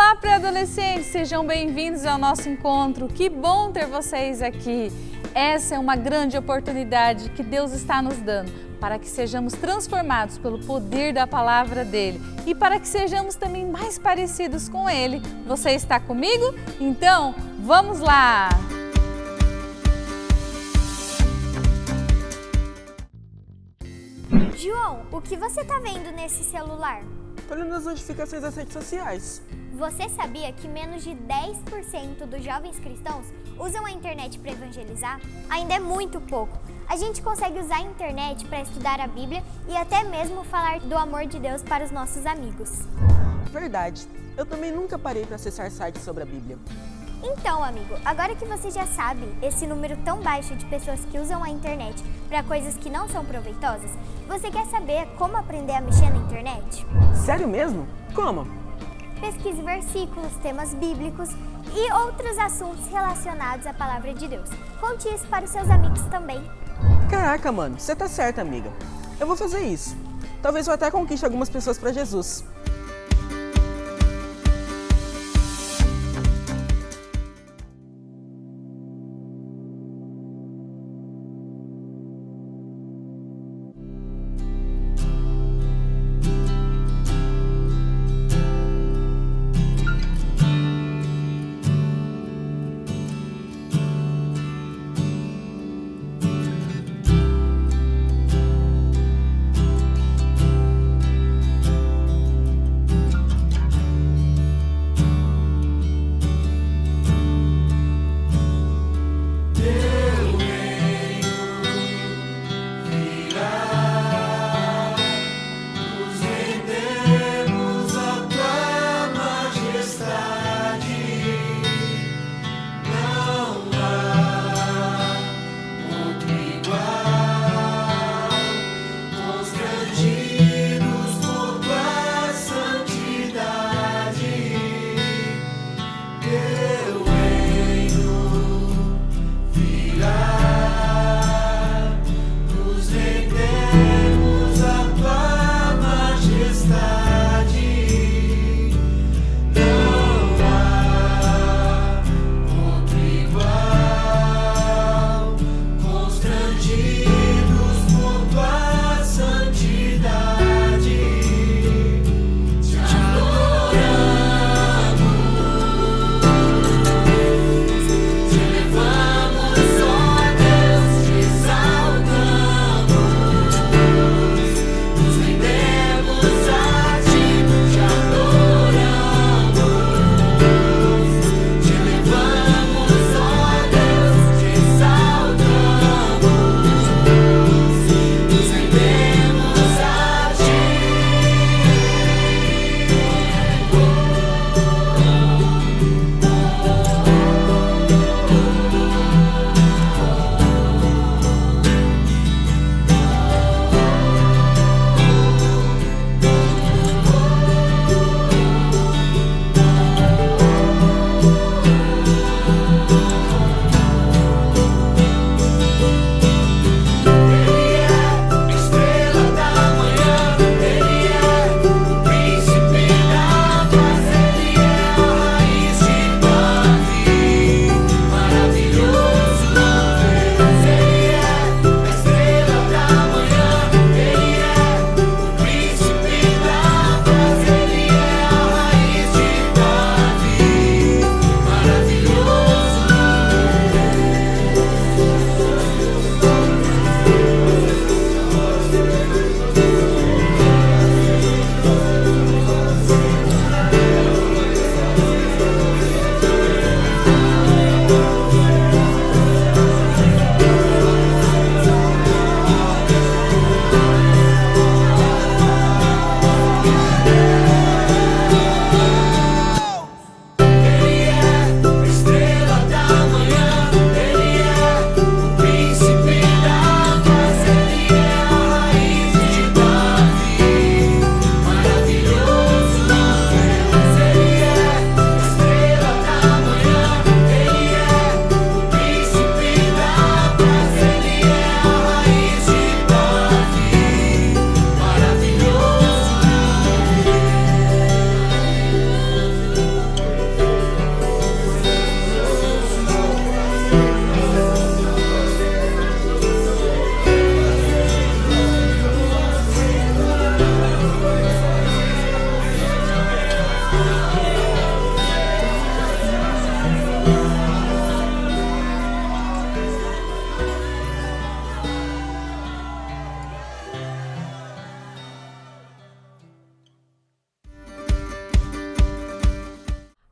Olá, pré-adolescentes! Sejam bem-vindos ao nosso encontro. Que bom ter vocês aqui. Essa é uma grande oportunidade que Deus está nos dando para que sejamos transformados pelo poder da palavra dele e para que sejamos também mais parecidos com ele. Você está comigo? Então, vamos lá! João, o que você está vendo nesse celular? Tô olhando as notificações das redes sociais. Você sabia que menos de 10% dos jovens cristãos usam a internet para evangelizar? Ainda é muito pouco. A gente consegue usar a internet para estudar a Bíblia e até mesmo falar do amor de Deus para os nossos amigos. Verdade. Eu também nunca parei para acessar sites sobre a Bíblia. Então, amigo, agora que você já sabe esse número tão baixo de pessoas que usam a internet para coisas que não são proveitosas, você quer saber como aprender a mexer na internet? Sério mesmo? Como? Pesquise versículos, temas bíblicos e outros assuntos relacionados à palavra de Deus. Conte isso para os seus amigos também. Caraca, mano, você tá certa, amiga. Eu vou fazer isso. Talvez eu até conquiste algumas pessoas para Jesus.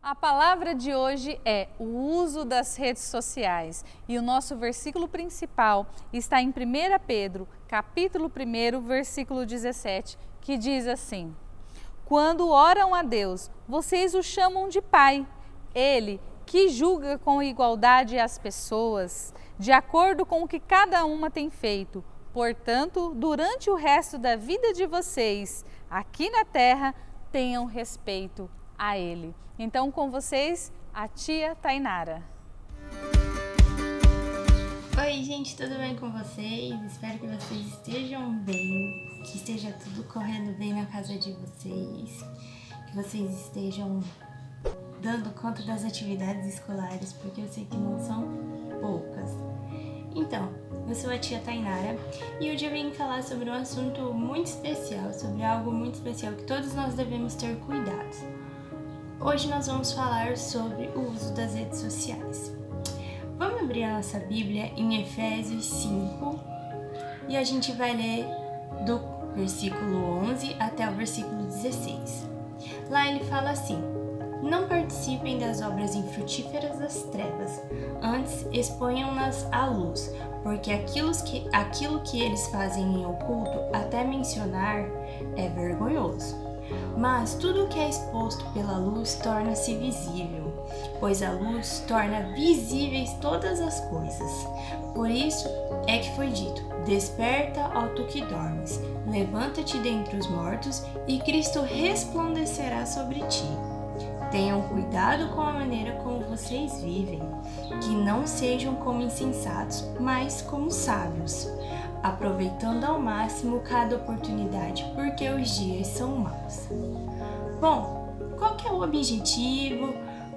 A palavra de hoje é o uso das redes sociais e o nosso versículo principal está em 1 Pedro, capítulo 1, versículo 17, que diz assim: Quando oram a Deus, vocês o chamam de Pai. Ele que julga com igualdade as pessoas, de acordo com o que cada uma tem feito. Portanto, durante o resto da vida de vocês, aqui na terra, tenham respeito a Ele. Então, com vocês, a tia Tainara. Oi, gente, tudo bem com vocês? Espero que vocês estejam bem, que esteja tudo correndo bem na casa de vocês, que vocês estejam dando conta das atividades escolares, porque eu sei que não são poucas. Então, eu sou a tia Tainara e hoje eu vim falar sobre um assunto muito especial, sobre algo muito especial que todos nós devemos ter cuidado. Hoje nós vamos falar sobre o uso das redes sociais. Vamos abrir a nossa Bíblia em Efésios 5 e a gente vai ler do versículo 11 até o versículo 16. Lá ele fala assim: Não participem das obras infrutíferas das trevas, antes exponham-nas à luz, porque aquilo que eles fazem em oculto, até mencionar, é vergonhoso. Mas tudo o que é exposto pela luz torna-se visível, pois a luz torna visíveis todas as coisas. Por isso é que foi dito: Desperta, ó tu que dormes, levanta-te dentre os mortos, e Cristo resplandecerá sobre ti. Tenham cuidado com a maneira como vocês vivem, que não sejam como insensatos, mas como sábios, aproveitando ao máximo cada oportunidade, porque os dias são maus. Bom, qual que é o objetivo?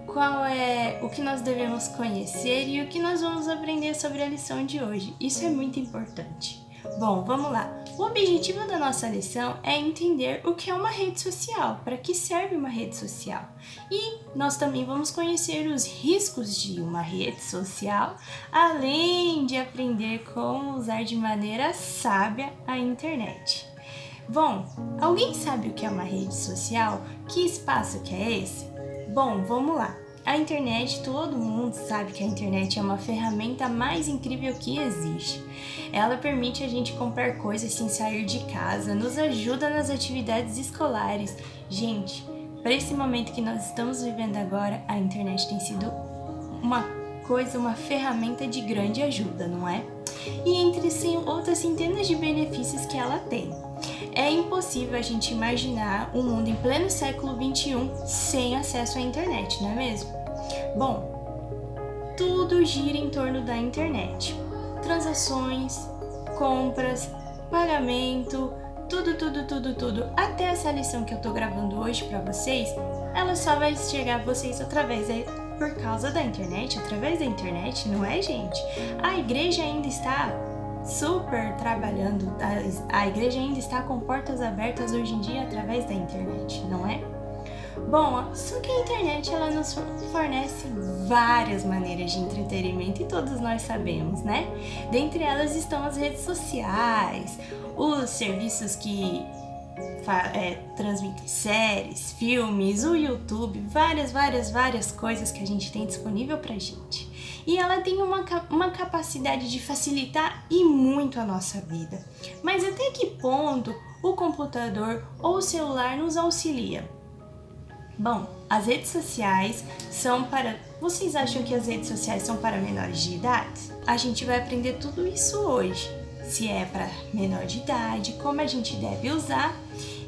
Qual é o que nós devemos conhecer e o que nós vamos aprender sobre a lição de hoje? Isso é muito importante. Bom, vamos lá. O objetivo da nossa lição é entender o que é uma rede social, para que serve uma rede social. E nós também vamos conhecer os riscos de uma rede social, além de aprender como usar de maneira sábia a internet. Bom, alguém sabe o que é uma rede social? Que espaço que é esse? Bom, vamos lá. A internet, todo mundo sabe que a internet é uma ferramenta mais incrível que existe. Ela permite a gente comprar coisas sem sair de casa, nos ajuda nas atividades escolares. Gente, para esse momento que nós estamos vivendo agora, a internet tem sido uma ferramenta de grande ajuda, não é? E entre outras centenas de benefícios que ela tem. É impossível a gente imaginar um mundo em pleno século XXI sem acesso à internet, não é mesmo? Bom, tudo gira em torno da internet. Transações, compras, pagamento, tudo. Até essa lição que eu tô gravando hoje pra vocês, ela só vai chegar a vocês por causa da internet, através da internet, não é, gente? A igreja ainda está super trabalhando, a igreja ainda está com portas abertas hoje em dia através da internet, não é? Bom, só que a internet ela nos fornece várias maneiras de entretenimento e todos nós sabemos, né? Dentre elas estão as redes sociais, os serviços que transmitem séries, filmes, o YouTube, várias coisas que a gente tem disponível pra gente. E ela tem uma capacidade de facilitar e muito a nossa vida. Mas até que ponto o computador ou o celular nos auxilia? Bom, as redes sociais são para... Vocês acham que as redes sociais são para menores de idade? A gente vai aprender tudo isso hoje. Se é para menor de idade, como a gente deve usar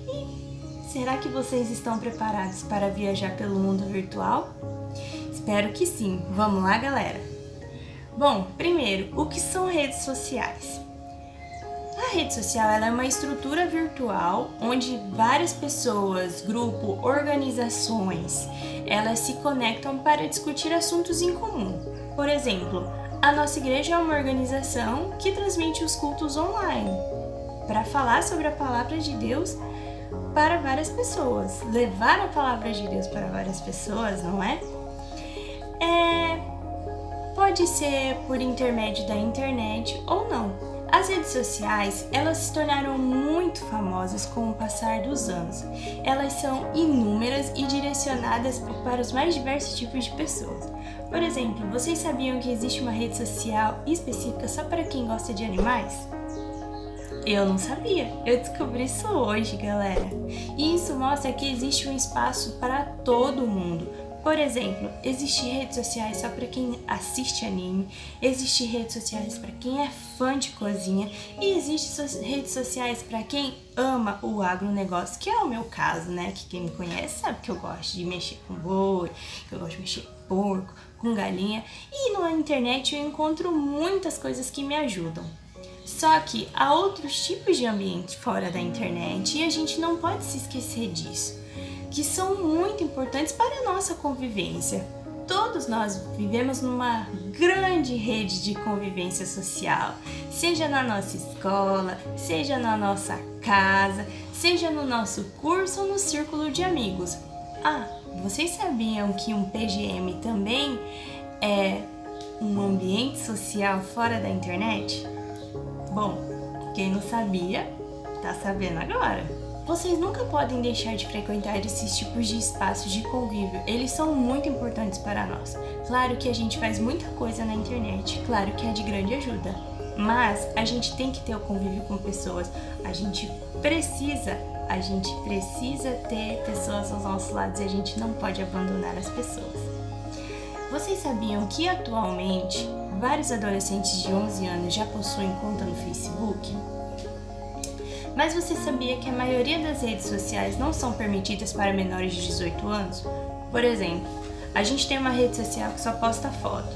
e será que vocês estão preparados para viajar pelo mundo virtual? Espero que sim. Vamos lá, galera? Bom, primeiro, o que são redes sociais? A rede social ela é uma estrutura virtual onde várias pessoas, grupos, organizações, elas se conectam para discutir assuntos em comum. Por exemplo, a nossa igreja é uma organização que transmite os cultos online para falar sobre a palavra de Deus para várias pessoas, levar a palavra de Deus para várias pessoas, não é? Pode ser por intermédio da internet ou não. As redes sociais, elas se tornaram muito famosas com o passar dos anos. Elas são inúmeras e direcionadas para os mais diversos tipos de pessoas. Por exemplo, vocês sabiam que existe uma rede social específica só para quem gosta de animais? Eu não sabia, eu descobri isso hoje, galera. E isso mostra que existe um espaço para todo mundo. Por exemplo, existem redes sociais só para quem assiste anime, existem redes sociais para quem é fã de cozinha e existem redes sociais para quem ama o agronegócio, que é o meu caso, né? Que quem me conhece sabe que eu gosto de mexer com boi, que eu gosto de mexer com porco, com galinha, e na internet eu encontro muitas coisas que me ajudam. Só que há outros tipos de ambiente fora da internet e a gente não pode se esquecer disso, que são muito importantes para a nossa convivência. Todos nós vivemos numa grande rede de convivência social, seja na nossa escola, seja na nossa casa, seja no nosso curso ou no círculo de amigos. Ah, vocês sabiam que um PGM também é um ambiente social fora da internet? Bom, quem não sabia, tá sabendo agora. Vocês nunca podem deixar de frequentar esses tipos de espaços de convívio, eles são muito importantes para nós. Claro que a gente faz muita coisa na internet, claro que é de grande ajuda, mas a gente tem que ter o convívio com pessoas, a gente precisa ter pessoas aos nossos lados e a gente não pode abandonar as pessoas. Vocês sabiam que atualmente vários adolescentes de 11 anos já possuem conta no Facebook? Mas você sabia que a maioria das redes sociais não são permitidas para menores de 18 anos? Por exemplo, a gente tem uma rede social que só posta foto.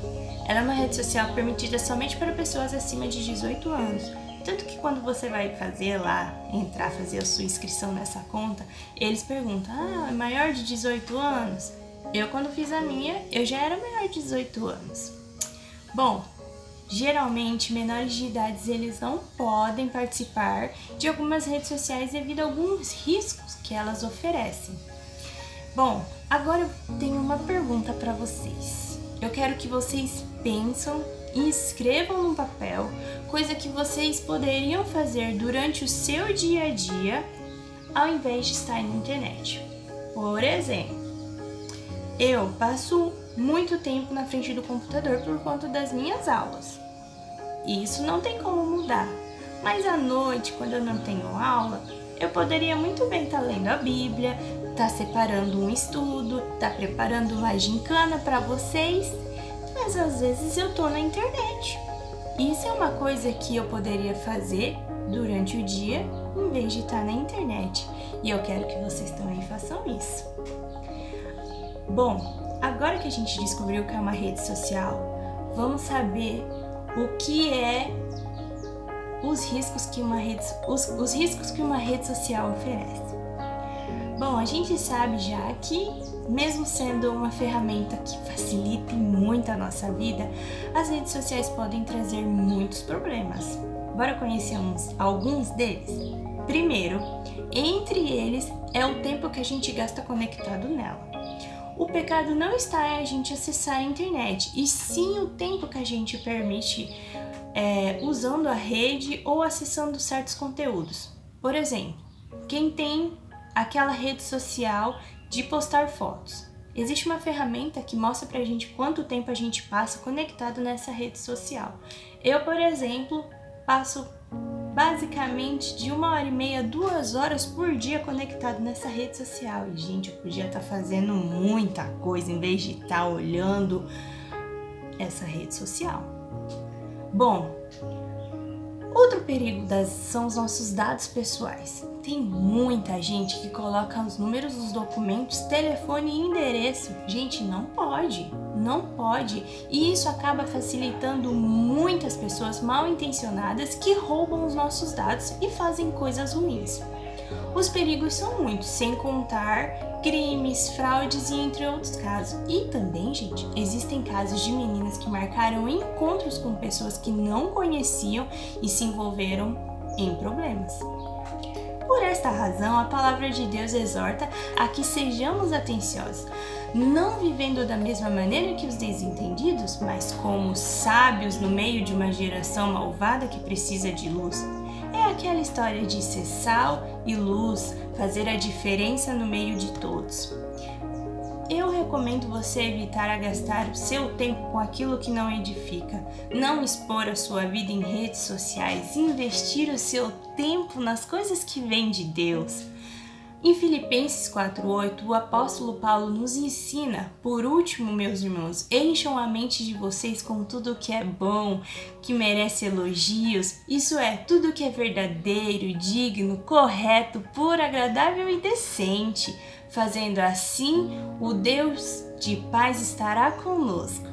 Ela é uma rede social permitida somente para pessoas acima de 18 anos. Tanto que quando você vai fazer a sua inscrição nessa conta, eles perguntam, é maior de 18 anos? Eu, quando fiz a minha, eu já era maior de 18 anos. Bom, geralmente, menores de idade eles não podem participar de algumas redes sociais devido a alguns riscos que elas oferecem. Bom, agora eu tenho uma pergunta para vocês. Eu quero que vocês pensem e escrevam no papel coisa que vocês poderiam fazer durante o seu dia a dia ao invés de estar na internet. Por exemplo, eu passo muito tempo na frente do computador por conta das minhas aulas. E isso não tem como mudar. Mas à noite, quando eu não tenho aula, eu poderia muito bem estar lendo a Bíblia, estar separando um estudo, estar preparando uma gincana para vocês, mas às vezes eu tô na internet. Isso é uma coisa que eu poderia fazer durante o dia, em vez de estar na internet. E eu quero que vocês também façam isso. Bom, agora que a gente descobriu que é uma rede social, vamos saber o que é os riscos que uma rede social oferece. Bom, a gente sabe já que, mesmo sendo uma ferramenta que facilita muito a nossa vida, as redes sociais podem trazer muitos problemas. Bora conhecer alguns deles? Primeiro, entre eles é o tempo que a gente gasta conectado nela. O pecado não está em a gente acessar a internet, e sim o tempo que a gente permite usando a rede ou acessando certos conteúdos. Por exemplo, quem tem aquela rede social de postar fotos. Existe uma ferramenta que mostra pra gente quanto tempo a gente passa conectado nessa rede social. Eu, por exemplo, passo basicamente de 1h30 a 2 horas por dia conectado nessa rede social. E, gente, eu podia estar fazendo muita coisa em vez de estar olhando essa rede social. Bom, outro perigo são os nossos dados pessoais. Tem muita gente que coloca os números dos documentos, telefone e endereço. Gente, não pode. E isso acaba facilitando muitas pessoas mal intencionadas que roubam os nossos dados e fazem coisas ruins. Os perigos são muitos, sem contar crimes, fraudes e entre outros casos. E também, gente, existem casos de meninas que marcaram encontros com pessoas que não conheciam e se envolveram em problemas. Por esta razão, a palavra de Deus exorta a que sejamos atenciosos, não vivendo da mesma maneira que os desentendidos, mas como sábios no meio de uma geração malvada que precisa de luz. É aquela história de ser sal e luz, fazer a diferença no meio de todos. Eu recomendo você evitar a gastar o seu tempo com aquilo que não edifica, não expor a sua vida em redes sociais, investir o seu tempo nas coisas que vêm de Deus. Em Filipenses 4:8, o apóstolo Paulo nos ensina: por último, meus irmãos, encham a mente de vocês com tudo que é bom, que merece elogios, isso é, tudo que é verdadeiro, digno, correto, puro, agradável e decente. Fazendo assim, o Deus de paz estará conosco.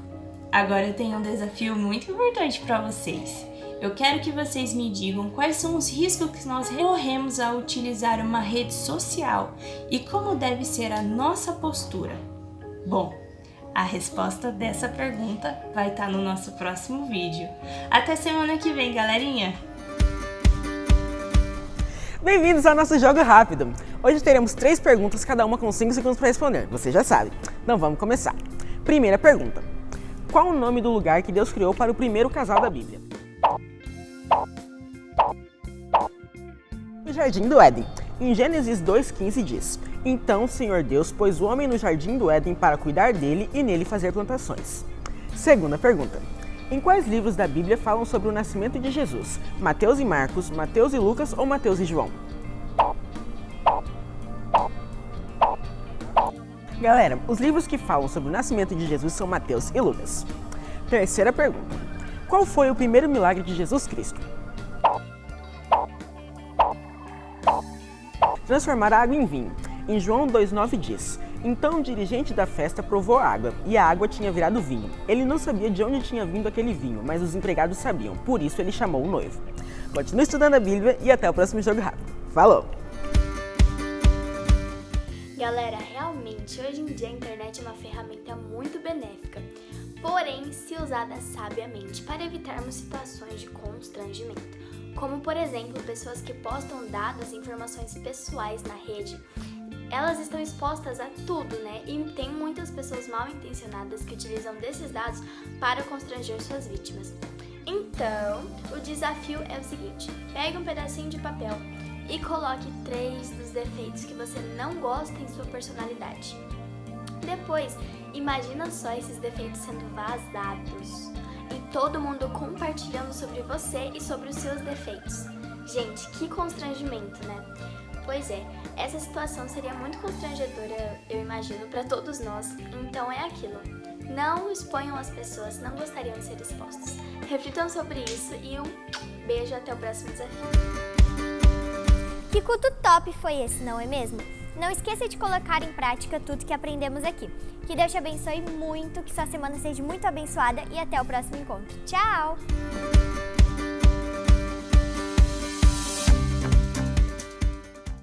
Agora eu tenho um desafio muito importante para vocês. Eu quero que vocês me digam quais são os riscos que nós corremos ao utilizar uma rede social e como deve ser a nossa postura. Bom, a resposta dessa pergunta vai estar no nosso próximo vídeo. Até semana que vem, galerinha! Bem-vindos ao nosso Jogo Rápido! Hoje teremos 3 perguntas, cada uma com 5 segundos para responder, você já sabe. Então vamos começar. Primeira pergunta: qual o nome do lugar que Deus criou para o primeiro casal da Bíblia? O Jardim do Éden. Em Gênesis 2:15 diz: então o Senhor Deus pôs o homem no Jardim do Éden para cuidar dele e nele fazer plantações. Segunda pergunta: em quais livros da Bíblia falam sobre o nascimento de Jesus? Mateus e Marcos, Mateus e Lucas ou Mateus e João? Galera, os livros que falam sobre o nascimento de Jesus são Mateus e Lucas. Terceira pergunta: qual foi o primeiro milagre de Jesus Cristo? Transformar a água em vinho. Em João 2:9 diz: então o dirigente da festa provou a água, e a água tinha virado vinho. Ele não sabia de onde tinha vindo aquele vinho, mas os empregados sabiam, por isso ele chamou o noivo. Continue estudando a Bíblia e até o próximo Jogo Rápido. Falou! Galera, realmente, hoje em dia a internet é uma ferramenta muito benéfica, porém, se usada sabiamente para evitarmos situações de constrangimento, como, por exemplo, pessoas que postam dados e informações pessoais na rede. Elas estão expostas a tudo, né? E tem muitas pessoas mal intencionadas que utilizam desses dados para constranger suas vítimas. Então, o desafio é o seguinte: pegue um pedacinho de papel e coloque 3 dos defeitos que você não gosta em sua personalidade. Depois, imagina só esses defeitos sendo vazados e todo mundo compartilhando sobre você e sobre os seus defeitos. Gente, que constrangimento, né? Pois é, essa situação seria muito constrangedora, eu imagino, para todos nós. Então é aquilo: não exponham as pessoas que não gostariam de ser expostas. Reflitam sobre isso e um beijo, até o próximo desafio. Que culto top foi esse, não é mesmo? Não esqueça de colocar em prática tudo que aprendemos aqui. Que Deus te abençoe muito, que sua semana seja muito abençoada e até o próximo encontro. Tchau!